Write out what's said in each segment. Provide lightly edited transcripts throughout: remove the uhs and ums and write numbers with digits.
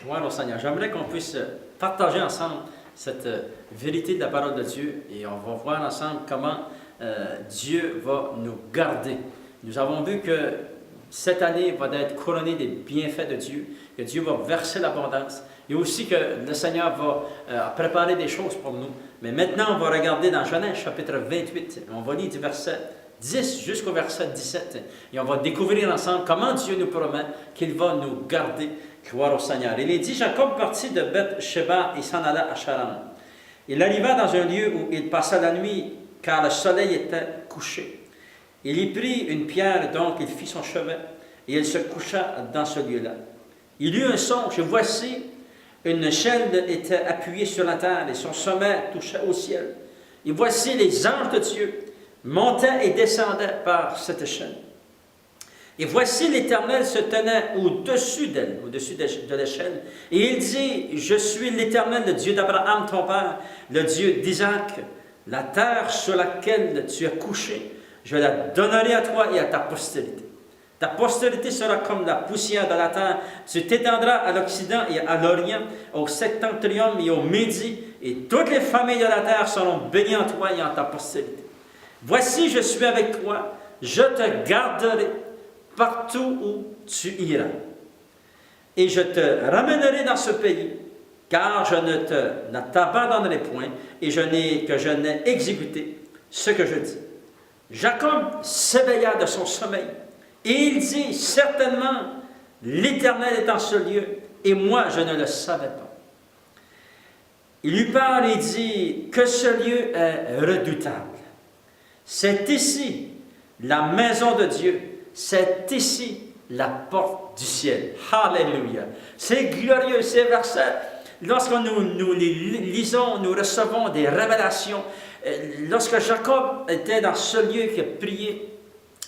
Gloire au Seigneur. J'aimerais qu'on puisse partager ensemble cette vérité de la parole de Dieu et on va voir ensemble comment Dieu va nous garder. Nous avons vu que cette année va être couronnée des bienfaits de Dieu, que Dieu va verser l'abondance et aussi que le Seigneur va préparer des choses pour nous. Mais maintenant, on va regarder dans Genèse chapitre 28. On va lire du verset 10 jusqu'au verset 17. Et on va découvrir ensemble comment Dieu nous promet qu'il va nous garder. Gloire au Seigneur. Il est dit, Jacob partit de Beth-Sheba et s'en alla à Charan. Il arriva dans un lieu où il passa la nuit, car le soleil était couché. Il y prit une pierre, donc il fit son chevet, et il se coucha dans ce lieu-là. Il eut un songe, et voici, une chaîne était appuyée sur la terre, et son sommet touchait au ciel. Et voici les anges de Dieu montaient et descendaient par cette chaîne. Et voici l'Éternel se tenait au-dessus d'elle, au-dessus de l'échelle. Et il dit, je suis l'Éternel, le Dieu d'Abraham, ton père, le Dieu d'Isaac. La terre sur laquelle tu es couché, je la donnerai à toi et à ta postérité. Ta postérité sera comme la poussière de la terre. Tu t'étendras à l'Occident et à l'Orient, au septentrion et au Midi, et toutes les familles de la terre seront bénies en toi et en ta postérité. Voici, je suis avec toi, je te garderai partout où tu iras. Et je te ramènerai dans ce pays, car je ne t'abandonnerai point, et je n'ai exécuté ce que je dis. Jacob s'éveilla de son sommeil, et il dit, certainement, l'Éternel est en ce lieu, et moi je ne le savais pas. Il lui parle et dit, que ce lieu est redoutable. C'est ici la maison de Dieu. C'est ici la porte du ciel. Alléluia. C'est glorieux ces versets. Lorsque nous les lisons, nous recevons des révélations. Lorsque Jacob était dans ce lieu qui a prié,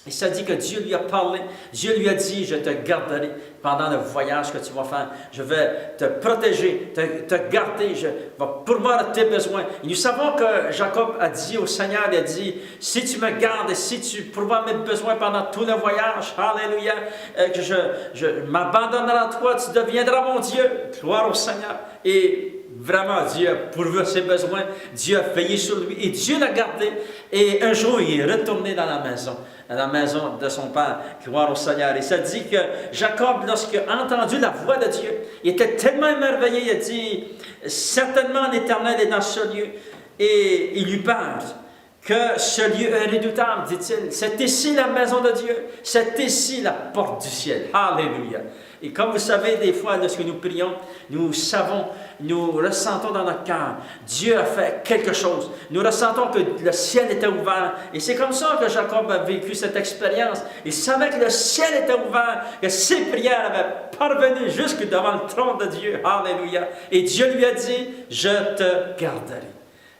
il s'est dit que Dieu lui a parlé. Dieu lui a dit, je te garderai pendant le voyage que tu vas faire. Je vais te protéger, te garder. Je vais pourvoir à tes besoins. Et nous savons que Jacob a dit au Seigneur, il a dit, si tu me gardes et si tu pourvois mes besoins pendant tout le voyage, alléluia, que je m'abandonnerai à toi, tu deviendras mon Dieu. Gloire au Seigneur. Et vraiment, Dieu a pourvu ses besoins. Dieu a veillé sur lui et Dieu l'a gardé. Et un jour, il est retourné dans la maison de son père. Gloire au Seigneur. Et ça dit que Jacob, lorsqu'il a entendu la voix de Dieu, il était tellement émerveillé, il a dit, certainement l'Éternel est dans ce lieu. Et il lui parle que ce lieu est redoutable, dit-il. C'est ici la maison de Dieu. C'est ici la porte du ciel. Alléluia. Et comme vous savez, des fois, lorsque nous prions, nous savons, nous ressentons dans notre cœur, Dieu a fait quelque chose. Nous ressentons que le ciel était ouvert. Et c'est comme ça que Jacob a vécu cette expérience. Il savait que le ciel était ouvert, que ses prières avaient parvenu jusque devant le trône de Dieu. Alléluia. Et Dieu lui a dit, je te garderai.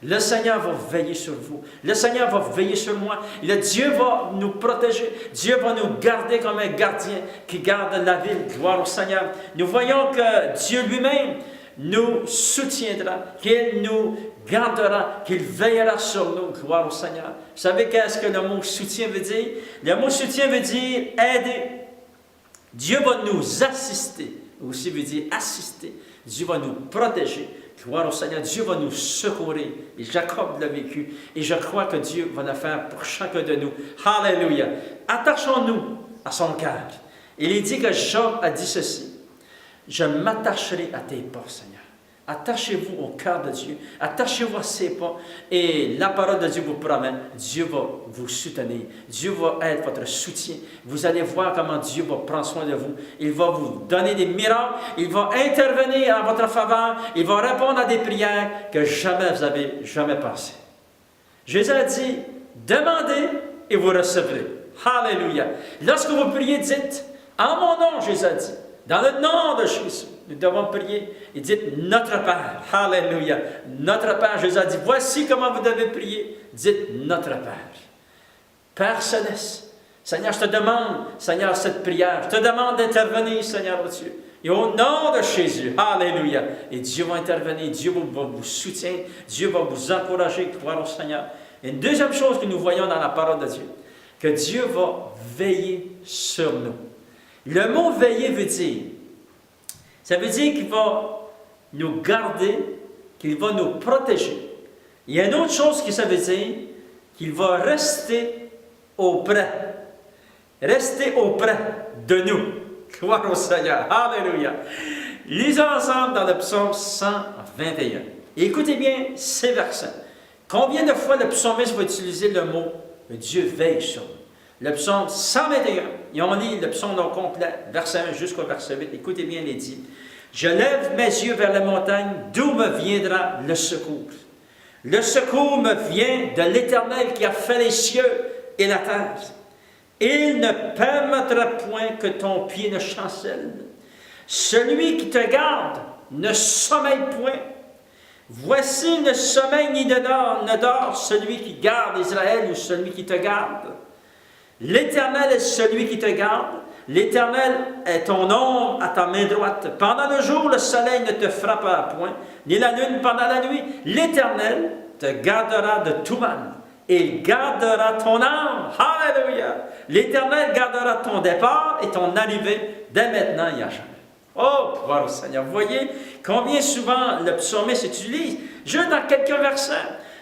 Le Seigneur va veiller sur vous. Le Seigneur va veiller sur moi. Dieu va nous protéger. Dieu va nous garder comme un gardien qui garde la ville. Gloire au Seigneur. Nous voyons que Dieu lui-même nous soutiendra, qu'il nous gardera, qu'il veillera sur nous. Gloire au Seigneur. Vous savez qu'est-ce que le mot soutien veut dire? Le mot soutien veut dire aider. Dieu va nous assister. Aussi veut dire assister. Dieu va nous protéger. Gloire au Seigneur, Dieu va nous secourir. Et Jacob l'a vécu. Et je crois que Dieu va le faire pour chacun de nous. Alléluia. Attachons-nous à son cœur. Il est dit que Job a dit ceci. Je m'attacherai à tes pas, Seigneur. Attachez-vous au cœur de Dieu. Attachez-vous à ses pas. Et la parole de Dieu vous promet, Dieu va vous soutenir. Dieu va être votre soutien. Vous allez voir comment Dieu va prendre soin de vous. Il va vous donner des miracles. Il va intervenir en votre faveur. Il va répondre à des prières que jamais vous n'avez pensé. Jésus a dit, demandez et vous recevrez. Alléluia. Lorsque vous priez, dites, en mon nom, Jésus a dit, dans le nom de Jésus, nous devons prier et dites notre Père. Alléluia. Notre Père, Jésus a dit, voici comment vous devez prier. Dites notre Père. Père Céleste, Seigneur, je te demande, Seigneur, cette prière. Je te demande d'intervenir, Seigneur, au Dieu. Et au nom de Jésus, alléluia. Et Dieu va intervenir, Dieu va vous soutenir, Dieu va vous encourager, croire au Seigneur. Et une deuxième chose que nous voyons dans la parole de Dieu, que Dieu va veiller sur nous. Le mot veiller veut dire Ça veut dire qu'il va nous garder, qu'il va nous protéger. Il y a une autre chose que ça veut dire, qu'il va rester auprès. Rester auprès de nous. Gloire au Seigneur. Alléluia. Lisons ensemble dans le psaume 121. Et écoutez bien ces versets. Combien de fois le psalmiste va utiliser le mot « Dieu veille sur nous ». Le psaume 121, et on lit le psaume au complet, verset 1 jusqu'au verset 8. Écoutez bien les dits. « Je lève mes yeux vers la montagne, d'où me viendra le secours. Le secours me vient de l'Éternel qui a fait les cieux et la terre. Il ne permettra point que ton pied ne chancelle. Celui qui te garde ne sommeille point. Voici ne sommeille ni ne dort celui qui garde Israël ou celui qui te garde. L'Éternel est celui qui te garde. L'Éternel est ton ombre à ta main droite. Pendant le jour, le soleil ne te frappera point, ni la lune pendant la nuit. L'Éternel te gardera de tout mal. Il gardera ton âme. Alléluia! L'Éternel gardera ton départ et ton arrivée dès maintenant et à jamais. Oh, gloire au Seigneur. Vous voyez combien souvent le psalmiste utilise, juste dans quelques versets,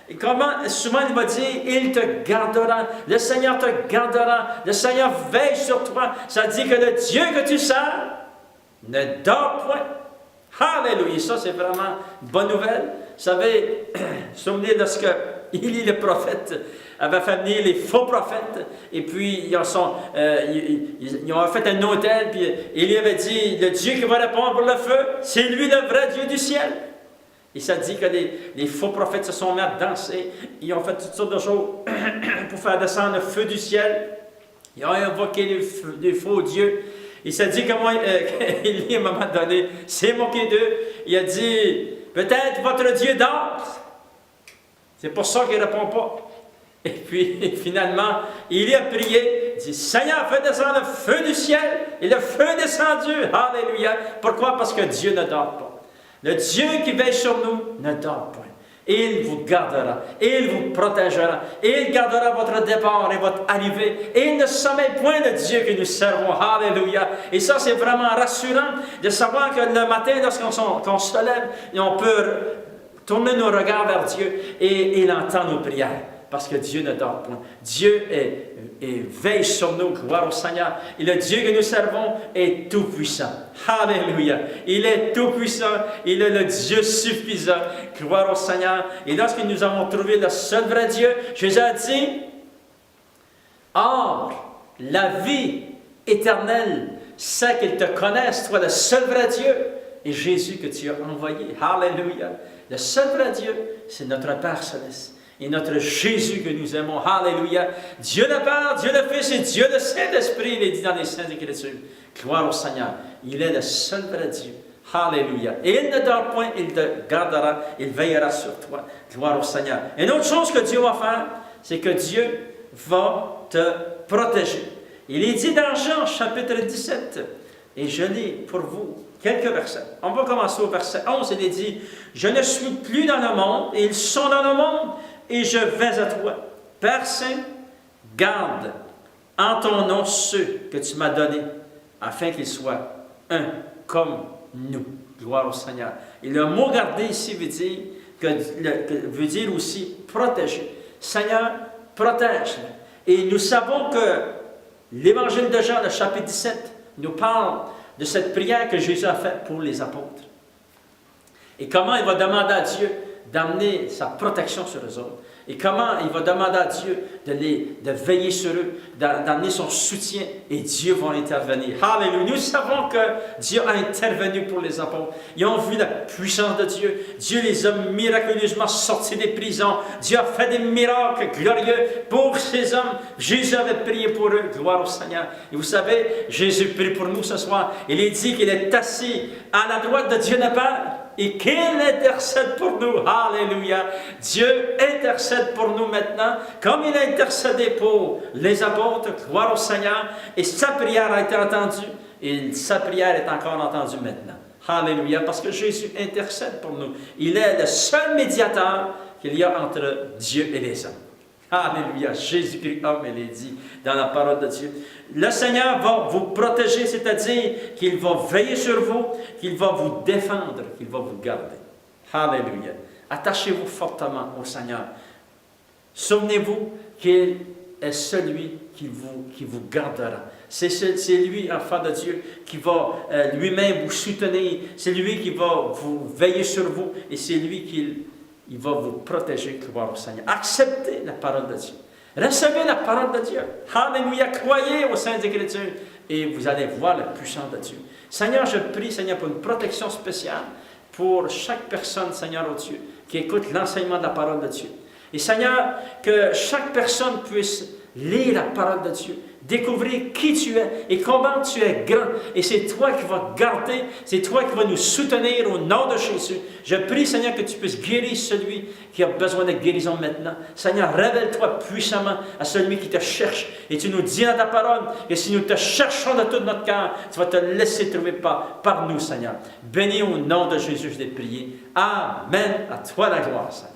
et comment souvent il va dire, il te gardera, le Seigneur te gardera, le Seigneur veille sur toi. Ça dit que le Dieu que tu sers ne dort point. Alléluia! Ça, c'est vraiment une bonne nouvelle. Vous savez, souvenez de ce que Élie le prophète avait fait venir les faux prophètes, et puis ils ont fait un autel, puis Élie avait dit, le Dieu qui va répondre pour le feu, c'est lui le vrai Dieu du ciel. Et ça dit que les faux prophètes se sont mis à danser, ils ont fait toutes sortes de choses pour faire descendre le feu du ciel, ils ont invoqué des faux dieux. Et ça dit comment Élie, à un moment donné, s'est moqué d'eux, il a dit, peut-être votre Dieu dort. C'est pour ça qu'il ne répond pas. Et puis, finalement, il a prié, il dit, Seigneur, fais descendre le feu du ciel. Et le feu est descendu. Alléluia. Pourquoi? Parce que Dieu ne dort pas. Le Dieu qui veille sur nous ne dort point. Il vous gardera. Il vous protégera. Il gardera votre départ et votre arrivée. Et il ne sommeille point le Dieu que nous servons. Alléluia. Et ça, c'est vraiment rassurant de savoir que le matin, lorsqu'on se lève, et on peut tourner nos regards vers Dieu et il entend nos prières. Parce que Dieu ne dort point. Dieu veille sur nous, gloire au Seigneur. Et le Dieu que nous servons est tout-puissant. Alléluia. Il est tout-puissant. Il est le Dieu suffisant. Gloire au Seigneur. Et lorsque nous avons trouvé le seul vrai Dieu, Jésus a dit, or, la vie éternelle, c'est qu'ils te connaissent, toi, le seul vrai Dieu, et Jésus que tu as envoyé. Alléluia. Le seul vrai Dieu, c'est notre Père céleste. Et notre Jésus que nous aimons. Alléluia. Dieu le Père, Dieu le Fils et Dieu le Saint-Esprit, il est dit dans les Saintes Écritures. Gloire au Seigneur. Il est le seul vrai Dieu. Alléluia. Et il ne dort point, il te gardera, il veillera sur toi. Gloire au Seigneur. Et une autre chose que Dieu va faire, c'est que Dieu va te protéger. Il est dit dans Jean, chapitre 17, et je lis pour vous quelques versets. On va commencer au verset 11, il est dit, « Je ne suis plus dans le monde, et ils sont dans le monde, et je vais à toi. Père Saint, garde en ton nom ceux que tu m'as donnés, afin qu'ils soient un comme nous. » Gloire au Seigneur. Et le mot « garder » ici veut dire aussi « protéger ». Seigneur, protège-le. Et nous savons que l'Évangile de Jean, le chapitre 17, nous parle de cette prière que Jésus a faite pour les apôtres. Et comment il va demander à Dieu d'amener sa protection sur eux autres. Et comment il va demander à Dieu de veiller sur eux, d'amener son soutien, et Dieu va intervenir. Alléluia! Nous savons que Dieu a intervenu pour les apôtres. Ils ont vu la puissance de Dieu. Dieu les a miraculeusement sortis des prisons. Dieu a fait des miracles glorieux pour ces hommes. Jésus avait prié pour eux. Gloire au Seigneur. Et vous savez, Jésus prie pour nous ce soir. Il est dit qu'il est assis à la droite de Dieu le Père et qu'il intercède pour nous. Alléluia! Dieu intercède pour nous maintenant, comme il a intercédé pour les apôtres. Gloire au Seigneur. Et sa prière a été entendue, et sa prière est encore entendue maintenant. Alléluia! Parce que Jésus intercède pour nous. Il est le seul médiateur qu'il y a entre Dieu et les hommes. Alléluia. Jésus-Christ, homme, elle est dit dans la parole de Dieu. Le Seigneur va vous protéger, c'est-à-dire qu'il va veiller sur vous, qu'il va vous défendre, qu'il va vous garder. Alléluia. Attachez-vous fortement au Seigneur. Souvenez-vous qu'il est celui qui vous gardera. C'est lui, enfant de Dieu, qui va lui-même vous soutenir. C'est lui qui va vous veiller sur vous et c'est lui qui va vous protéger. Gloire au Seigneur. Acceptez la parole de Dieu. Recevez la parole de Dieu. Alléluia. Croyez aux Saintes Écritures et vous allez voir la puissance de Dieu. Seigneur, je prie, Seigneur, pour une protection spéciale pour chaque personne, Seigneur, oh Dieu, qui écoute l'enseignement de la parole de Dieu. Et Seigneur, que chaque personne puisse lire la parole de Dieu, découvrir qui tu es et comment tu es grand. Et c'est toi qui vas garder, c'est toi qui vas nous soutenir au nom de Jésus. Je prie, Seigneur, que tu puisses guérir celui qui a besoin de guérison maintenant. Seigneur, révèle-toi puissamment à celui qui te cherche. Et tu nous dis dans ta parole que si nous te cherchons de tout notre cœur, tu vas te laisser trouver par nous, Seigneur. Bénis au nom de Jésus, je t'ai prié. Amen. À toi la gloire, Seigneur.